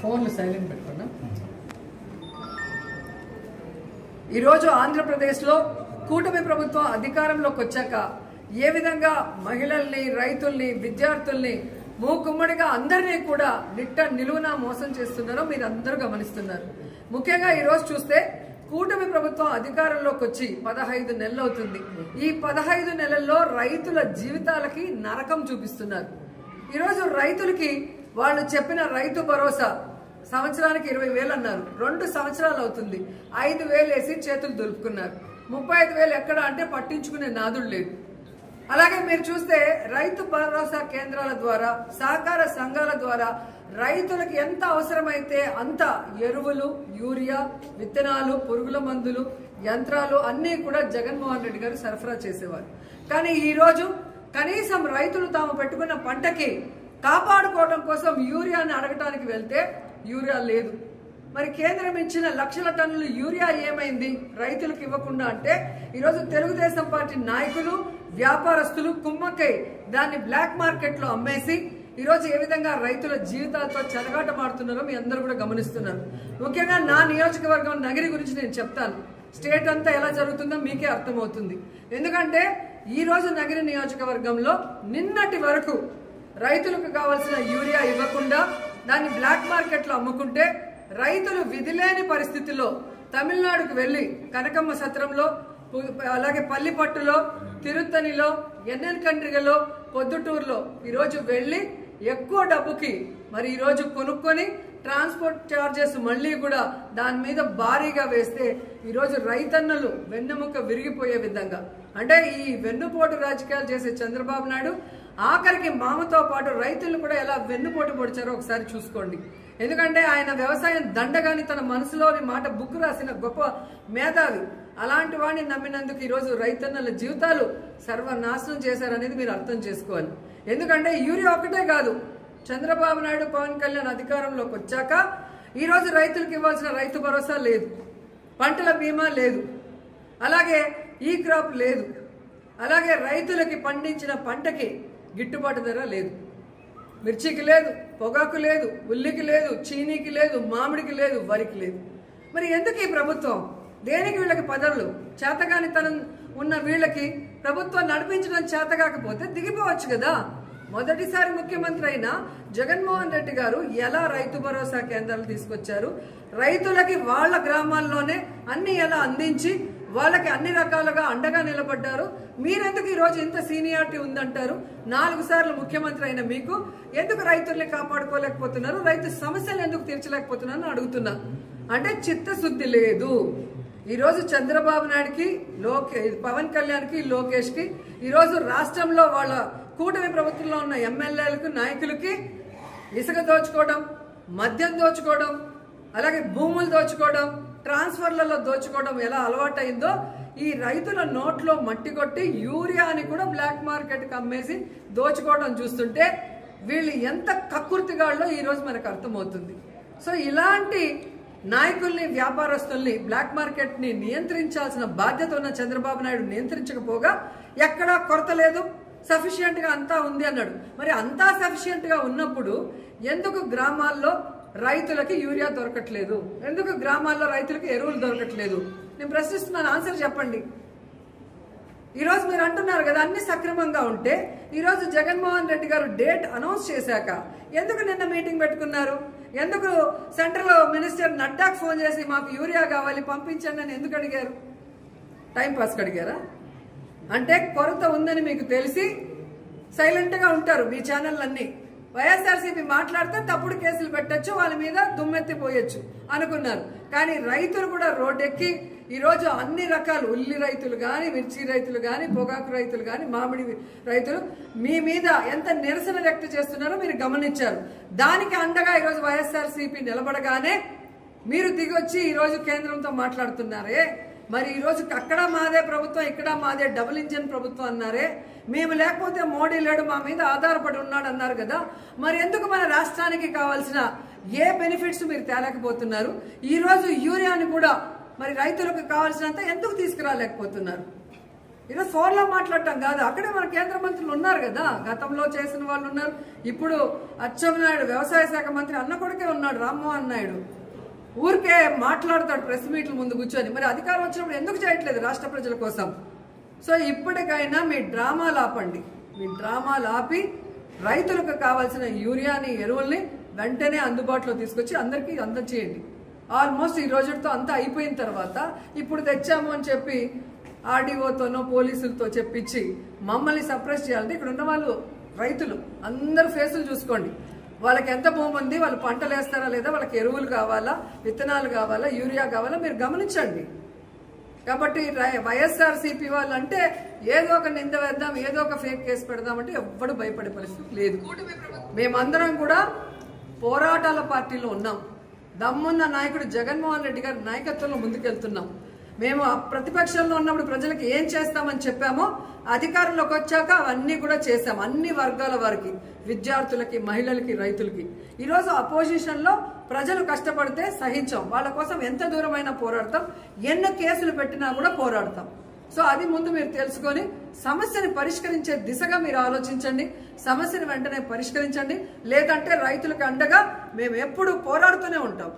ఫోన్లు సైలెంట్ పెట్టుకున్నా. ఈరోజు ఆంధ్రప్రదేశ్లో కూటమి ప్రభుత్వం అధికారంలోకి వచ్చాక ఏ విధంగా మహిళల్ని, రైతుల్ని, విద్యార్థుల్ని మూకుమ్మడిగా అందరినీ కూడా నిలువునా మోసం చేస్తున్నారో మీరు అందరూ గమనిస్తున్నారు. ముఖ్యంగా ఈరోజు చూస్తే కూటమి ప్రభుత్వం అధికారంలోకి వచ్చి 15 నెలలు అవుతుంది. ఈ 15 నెలల్లో రైతుల జీవితాలకి నరకం చూపిస్తున్నారు. ఈరోజు రైతులకి వాళ్ళు చెప్పిన రైతు భరోసా సంవత్సరానికి 20,000 అన్నారు. 2 సంవత్సరాలు అవుతుంది. 5,000 వేసి చేతులు దులుపుకున్నారు. 35,000 ఎక్కడ అంటే పట్టించుకునే నాదుడు లేదు. అలాగే మీరు చూస్తే రైతు భరోసా కేంద్రాల ద్వారా, సహకార సంఘాల ద్వారా రైతులకు ఎంత అవసరమైతే అంత ఎరువులు, యూరియా, విత్తనాలు, పురుగుల మందులు, యంత్రాలు అన్నీ కూడా జగన్మోహన్ రెడ్డి గారు సరఫరా చేసేవారు. కానీ ఈ రోజు కనీసం రైతులు తాము పెట్టుకున్న పంటకి కాపాడుకోవడం కోసం యూరియాని అడగటానికి వెళ్తే యూరియా లేదు. మరి కేంద్రం ఇచ్చిన లక్షల టన్నులు యూరియా ఏమైంది రైతులకు ఇవ్వకుండా అంటే ఈరోజు తెలుగుదేశం పార్టీ నాయకులు, వ్యాపారస్తులు కుమ్మక్కై దాన్ని బ్లాక్ మార్కెట్ లో అమ్మేసి ఈరోజు ఏ విధంగా రైతుల జీవితాలతో చెలగాటమాడుతున్నారో మీ అందరూ కూడా గమనిస్తున్నారు. ముఖ్యంగా నా నియోజకవర్గం నగిరి గురించి నేను చెప్తాను. స్టేట్ అంతా ఎలా జరుగుతుందో మీకే అర్థమవుతుంది. ఎందుకంటే ఈ రోజు నగిరి నియోజకవర్గంలో నిన్నటి వరకు రైతులకు కావాల్సిన యూరియా ఇవ్వకుండా దాన్ని బ్లాక్ మార్కెట్ లో అమ్ముకుంటే రైతులు విధిలేని పరిస్థితుల్లో తమిళనాడుకు వెళ్లి కనకమ్మ సత్రంలో, అలాగే పల్లిపట్టులో, తిరుత్తనిలో, ఎన్నెన్కండ్రిగలో, పొద్దుటూరులో ఈరోజు వెళ్లి ఎక్కువ డబ్బుకి మరి ఈరోజు కొనుక్కొని ట్రాన్స్పోర్ట్ ఛార్జెస్ మళ్లీ కూడా దాని మీద భారీగా వేస్తే ఈరోజు రైతన్నలు వెన్నెముక విరిగిపోయే విధంగా, అంటే ఈ వెన్నుపోటు రాజకీయాలు చేసే చంద్రబాబు నాయుడు ఆఖరికి మామతో పాటు రైతులను కూడా ఎలా వెన్నుపోటు పొడిచారో ఒకసారి చూసుకోండి. ఎందుకంటే ఆయన వ్యవసాయం దండగాని తన మనసులోని మాట బుక్ రాసిన గొప్ప మేధావి. అలాంటి వాడిని నమ్మినందుకు ఈరోజు రైతన్నల జీవితాలు సర్వనాశనం చేశారనేది మీరు అర్థం చేసుకోవాలి. ఎందుకంటే యూరియా ఒక్కటే కాదు, చంద్రబాబు నాయుడు, పవన్ కళ్యాణ్ అధికారంలోకి వచ్చాక ఈరోజు రైతులకు ఇవ్వాల్సిన రైతు భరోసా లేదు, పంటల బీమా లేదు, అలాగే ఈ క్రాప్ లేదు, అలాగే రైతులకి పండించిన పంటకి గిట్టుబాటు ధర లేదు. మిర్చికి లేదు, పొగాకు లేదు, ఉల్లికి లేదు, చీనీకి లేదు, మామిడికి లేదు, వరికి లేదు. మరి ఎందుకు ఈ ప్రభుత్వం? దేనికి వీళ్ళకి పదవులు? చేతగానితనం ఉన్న వీళ్ళకి ప్రభుత్వం నడిపించడం చేత కాకపోతే దిగిపోవచ్చు కదా. మొదటిసారి ముఖ్యమంత్రి అయిన జగన్మోహన్ రెడ్డి గారు ఎలా రైతు భరోసా కేంద్రాలు తీసుకొచ్చారు, రైతులకి వాళ్ళ గ్రామాల్లోనే అన్ని ఎలా అందించి వాళ్ళకి అన్ని రకాలుగా అండగా నిలబడ్డారు. మీరెందుకు ఈరోజు ఇంత సీనియారిటీ ఉందంటారు? 4 సార్లు ముఖ్యమంత్రి అయిన మీకు ఎందుకు రైతుల్ని కాపాడుకోలేకపోతున్నారు, రైతు సమస్యలు ఎందుకు తీర్చలేకపోతున్నారని అడుగుతున్నా. అంటే చిత్తశుద్ధి లేదు. ఈరోజు చంద్రబాబు నాయుడుకి, పవన్ కళ్యాణ్కి, లోకేష్కి ఈరోజు రాష్ట్రంలో వాళ్ళ కూటమి ప్రభుత్వంలో ఉన్న ఎమ్మెల్యేలకు, నాయకులకి ఇసుక దోచుకోవడం, మద్యం దోచుకోవడం, అలాగే భూములు దోచుకోవడం, ట్రాన్స్ఫర్లలో దోచుకోవడం ఎలా అలవాటైందో ఈ రైతుల నోట్లో మట్టి కొట్టి యూరియాని కూడా బ్లాక్ మార్కెట్కి అమ్మేసి దోచుకోవడం చూస్తుంటే వీళ్ళు ఎంత కక్కుర్తిగాళ్ళో ఈరోజు మనకు అర్థమవుతుంది. సో ఇలాంటి నాయకుల్ని, వ్యాపారస్తుల్ని, బ్లాక్ మార్కెట్ని నియంత్రించాల్సిన బాధ్యత ఉన్న చంద్రబాబు నాయుడు నియంత్రించకపోగా ఎక్కడా కొరత లేదు, సఫిషియెంట్ గా అంతా ఉంది అన్నాడు. మరి అంతా సఫిషియెంట్ గా ఉన్నప్పుడు ఎందుకు గ్రామాల్లో రైతులకి యూరియా దొరకట్లేదు? ఎందుకు గ్రామాల్లో రైతులకి ఎరువులు దొరకట్లేదు? నేను ప్రశ్నిస్తున్నాను, ఆన్సర్ చెప్పండి. ఈరోజు మీరు అంటున్నారు కదా అన్ని సక్రమంగా ఉంటే ఈరోజు జగన్మోహన్ రెడ్డి గారు డేట్ అనౌన్స్ చేశాక ఎందుకు నిన్న మీటింగ్ పెట్టుకున్నారు? ఎందుకు సెంట్రల్ మినిస్టర్ నడ్డాకు ఫోన్ చేసి మాకు యూరియా కావాలి పంపించండి అని ఎందుకు అడిగారు? టైంపాస్కి అడిగారా? అంటే కొరత ఉందని మీకు తెలిసి సైలెంట్ గా ఉంటారు మీ ఛానళ్ళన్నీ. వైఎస్ఆర్సీపీ మాట్లాడితే తప్పుడు కేసులు పెట్టచ్చు, వాళ్ళ మీద దుమ్మెత్తిపోయొచ్చు అనుకున్నారు. కానీ రైతులు కూడా రోడ్డెక్కి ఈరోజు అన్ని రకాలు ఉల్లి రైతులు కానీ, మిర్చి రైతులు కానీ, పొగాకు రైతులు కానీ, మామిడి రైతులు మీ మీద ఎంత నిరసన వ్యక్తం చేస్తున్నారో మీరు గమనించారు. దానికి అండగా ఈరోజు వైఎస్ఆర్సీపీ నిలబడగానే మీరు దిగొచ్చి ఈరోజు కేంద్రంతో మాట్లాడుతున్నారే. మరి ఈరోజు అక్కడ మాదే ప్రభుత్వం, ఇక్కడ మాదే డబుల్ ఇంజిన్ ప్రభుత్వం అన్నారే. మేము లేకపోతే మోడీ లేడు, మా మీద ఆధారపడి ఉన్నాడు అన్నారు కదా. మరి ఎందుకు మన రాష్ట్రానికి కావాల్సిన ఏ బెనిఫిట్స్ మీరు తేలేకపోతున్నారు? ఈరోజు యూరియాని కూడా మరి రైతులకు కావాల్సినంత ఎందుకు తీసుకురాలేకపోతున్నారు? ఈరోజు ఫోన్లో మాట్లాడటం కాదు, అక్కడే మన కేంద్ర మంత్రులు ఉన్నారు కదా, గతంలో చేసిన వాళ్ళు ఉన్నారు. ఇప్పుడు అచ్చెన్నాయుడు వ్యవసాయ శాఖ మంత్రి అన్న కొడుకే ఉన్నాడు, రామ్మోహన్ నాయుడు. ఊరికే మాట్లాడతాడు ప్రెస్ మీట్ల ముందు కూర్చొని. మరి అధికారం వచ్చినప్పుడు ఎందుకు చేయట్లేదు రాష్ట్ర ప్రజల కోసం? సో ఇప్పటికైనా మీ డ్రామాలు ఆపండి. మీ డ్రామాలు ఆపి రైతులకు కావాల్సిన యూరియాని, ఎరువుల్ని వెంటనే అందుబాటులో తీసుకొచ్చి అందరికీ అందజేయండి. ఆల్మోస్ట్ ఈ రోజుతో అంతా అయిపోయిన తర్వాత ఇప్పుడు తెచ్చాము అని చెప్పి ఆర్డీఓతోనో పోలీసులతో చెప్పించి మమ్మల్ని సప్రెస్ చేయాలంటే ఇక్కడ ఉన్న వాళ్ళు రైతులు అందరు ఫేసులు చూసుకోండి. వాళ్ళకి ఎంత భూమి ఉంది, వాళ్ళు పంటలు వేస్తారా లేదా, వాళ్ళకి ఎరువులు కావాలా, విత్తనాలు కావాలా, యూరియా కావాలా మీరు గమనించండి. కాబట్టి వైఎస్ఆర్సీపీ వాళ్ళు అంటే ఏదో ఒక నింద వేద్దాం, ఏదో ఒక ఫేక్ కేసు పెడదామంటే ఎవ్వడు భయపడే పరిస్థితి లేదు. మేమందరం కూడా పోరాటాల పార్టీలో ఉన్నాం. దమ్మున్న నాయకుడు జగన్మోహన్ రెడ్డి గారి నాయకత్వంలో ముందుకెళ్తున్నాం. మేము ప్రతిపక్షంలో ఉన్నప్పుడు ప్రజలకు ఏం చేస్తామని చెప్పామో అధికారంలోకి వచ్చాక అవన్నీ కూడా చేశాం. అన్ని వర్గాల వారికి, విద్యార్థులకి, మహిళలకి, రైతులకి. ఈరోజు అపోజిషన్లో ప్రజలు కష్టపడితే సహించాం, వాళ్ళ కోసం ఎంత దూరమైనా పోరాడతాం, ఎన్ని కేసులు పెట్టినా కూడా పోరాడతాం. సో అది ముందు మీరు తెలుసుకొని సమస్యని పరిష్కరించే దిశగా మీరు ఆలోచించండి. సమస్యని వెంటనే పరిష్కరించండి. లేదంటే రైతులకు అండగా మేము ఎప్పుడు పోరాడుతూనే ఉంటాం.